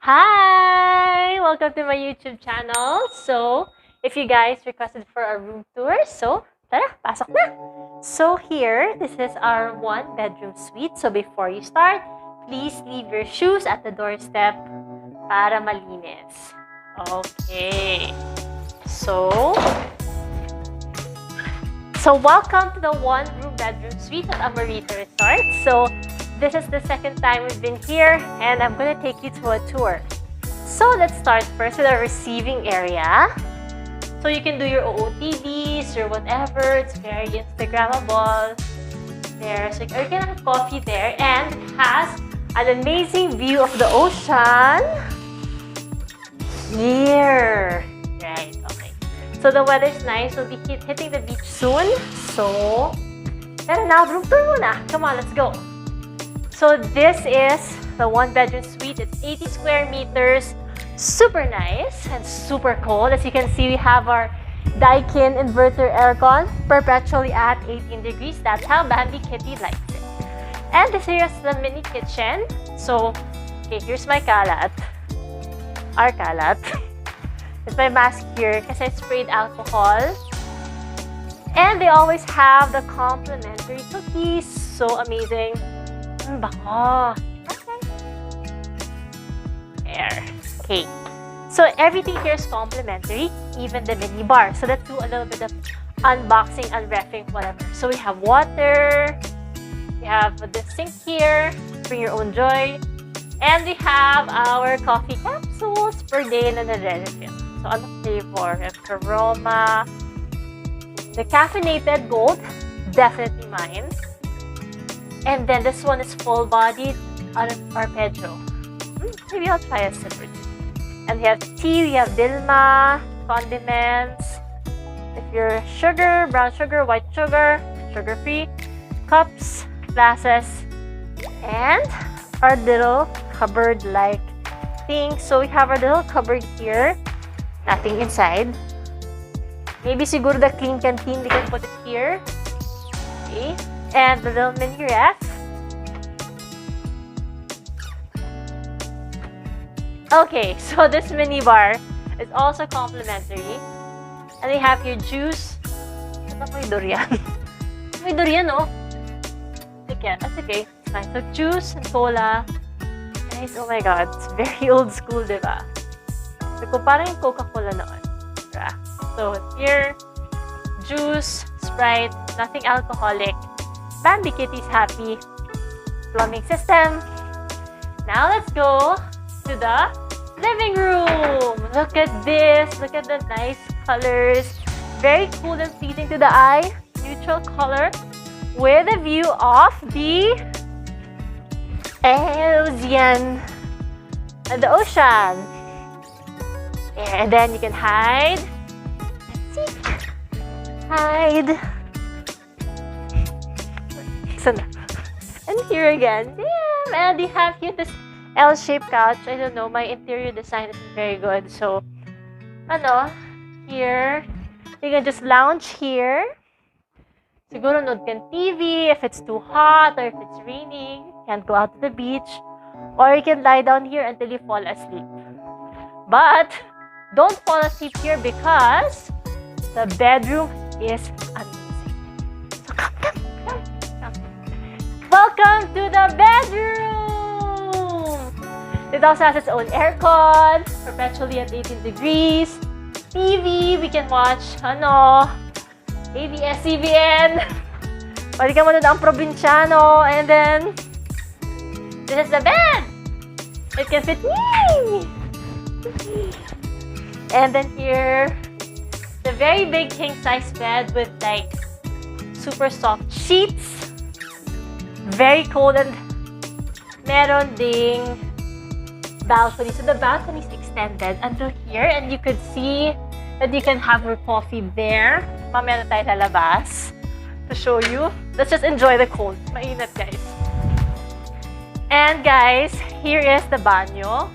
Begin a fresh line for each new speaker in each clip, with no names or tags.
Hi! Welcome to my YouTube channel. So, if you guys requested for a room tour, so, tara, pasok na! So here, this is our one-bedroom suite. So before you start, please leave your shoes at the doorstep para malinis. Okay. So welcome to the one-room bedroom suite at Amorita Resort. So this is the second time we've been here, and I'm gonna take you to a tour. So let's start first with our receiving area. So you can do your OOTDs or whatever. It's very Instagrammable. There, so you can have coffee there, and it has an amazing view of the ocean here. Right, okay. So the weather's nice. We'll be hitting the beach soon. So, pero now, room tour muna. Come on, let's go. So this is the one-bedroom suite. It's 80 square meters. Super nice and super cold. As you can see, we have our Daikin inverter aircon perpetually at 18 degrees. That's how Vanity Kit likes it. And this here is the mini kitchen. So, okay, here's my kalat. Our kalat. It's my mask here because I sprayed alcohol. And they always have the complimentary cookies. So amazing. Bako. Okay. There. Okay. So everything here is complimentary, even the mini bar. So let's do a little bit of unboxing, unwrapping, whatever. So we have water. We have the sink here. Bring your own joy. And we have our coffee capsules per day na nare-refill. So ano flavor? We have Aroma. The caffeinated gold, definitely mine. And then this one is full-bodied arpeggio. Maybe I'll try a sip or two. And we have tea, we have Dilma, condiments. If you're sugar, brown sugar, white sugar, sugar-free, cups, glasses, and our little cupboard-like thing. So we have our little cupboard here. Nothing inside. Maybe siguro the clean canteen, we can put it here. Okay. And the little mini ref. Okay, so this mini bar is also complimentary. And we have your juice. Ito may durian. May durian, oh. Okay, that's okay. It's fine. So juice and cola. Guys, oh my god. It's very old school, diba? So parang yung Coca-Cola noon. Diba? So here, juice, Sprite, nothing alcoholic. Bambi Kitty's happy. Plumbing system. Now let's go to the living room. Look at this. Look at the nice colors. Very cool and pleasing to the eye. Neutral color with a view of the ocean and the ocean. There, and then you can hide. Let's see. Hide. And here again. Damn! And you have here this L-shaped couch. I don't know, my interior design isn't very good. So, here, you can just lounge here. Siguro nood kan TV if it's too hot or if it's raining. Can't go out to the beach. Or you can lie down here until you fall asleep. But, don't fall asleep here because the bedroom is amazing. So, come. Welcome to the bedroom! It also has its own aircon, perpetually at 18 degrees. TV, we can watch, ABS-CBN. Pwede ka manood ang probinsyano. And then, this is the bed. It can fit me. And then here, the very big king-size bed with like super soft sheets. Very cold, and meron ding balcony. So the balcony is extended until here, and you could see that you can have your coffee there. Mamaya na tayo lalabas to show you. Let's just enjoy the cold. Mainit, guys. And guys, here is the banyo.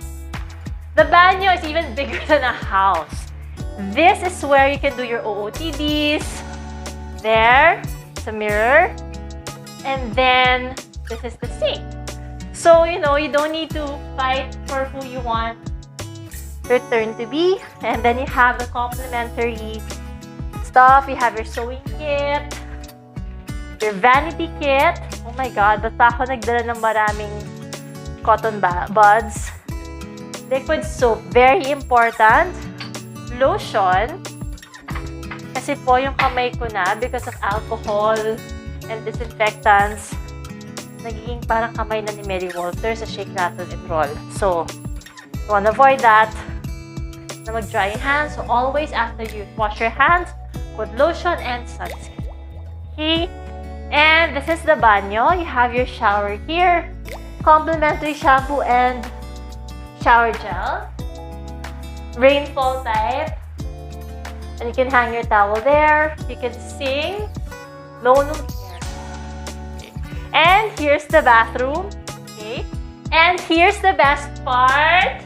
The banyo is even bigger than a house. This is where you can do your OOTDs. There, it's a mirror. And then, this is the sink. So, you know, you don't need to fight for who you want your turn to be. And then you have the complimentary stuff. You have your sewing kit, your vanity kit. Oh my God, ba't pa ako nagdala ng maraming cotton buds? Liquid soap, very important. Lotion. Kasi po yung kamay ko na, because of alcohol and disinfectants, nagiging parang kamay na ni Mary Walter sa shake, rattle, and roll. So, you want to avoid that. Na mag-dry yung hands. So, always after you wash your hands, put lotion and sunscreen. Okay? And this is the banyo. You have your shower here. Complimentary shampoo and shower gel. Rainfall type. And you can hang your towel there. You can sing. No here. Okay. And here's the bathroom. Okay. And here's the best part.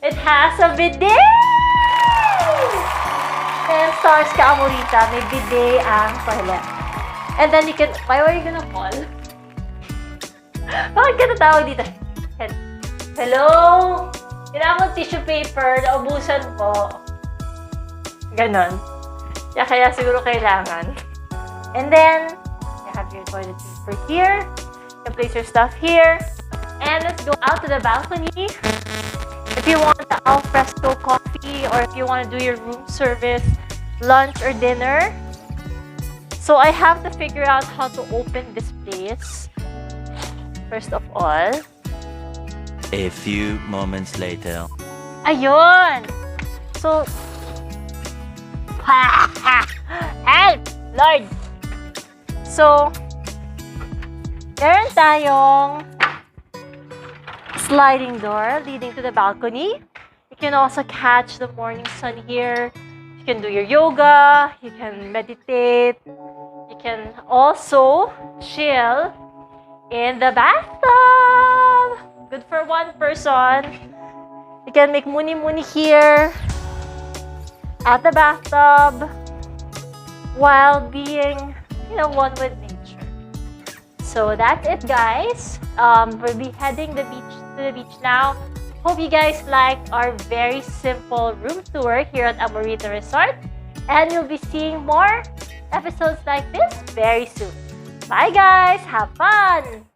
It has a bidet! And stars ka, Amorita, may bidet ang toilet. And then you can, why were you gonna call? Bakit ka natawag dito? Hello? Kailangan mo tissue paper, naubusan po. Ganon. Kaya siguro kailangan. And then, you have your toilet paper here. You can place your stuff here. And let's go out to the balcony. If you want the al fresco coffee or if you want to do your room service, lunch or dinner. So I have to figure out how to open this place. First of all.
A few moments later.
Ayun! So, help! Lord! So, meron tayong sliding door leading to the balcony. You can also catch the morning sun here. You can do your yoga. You can meditate. You can also chill in the bathtub. Good for one person. You can make muni-muni here at the bathtub while being, you know, one with nature. So that's it, guys. We'll be heading to the beach now. Hope you guys liked our very simple room tour here at Amorita Resort. And you'll be seeing more episodes like this very soon. Bye, guys. Have fun.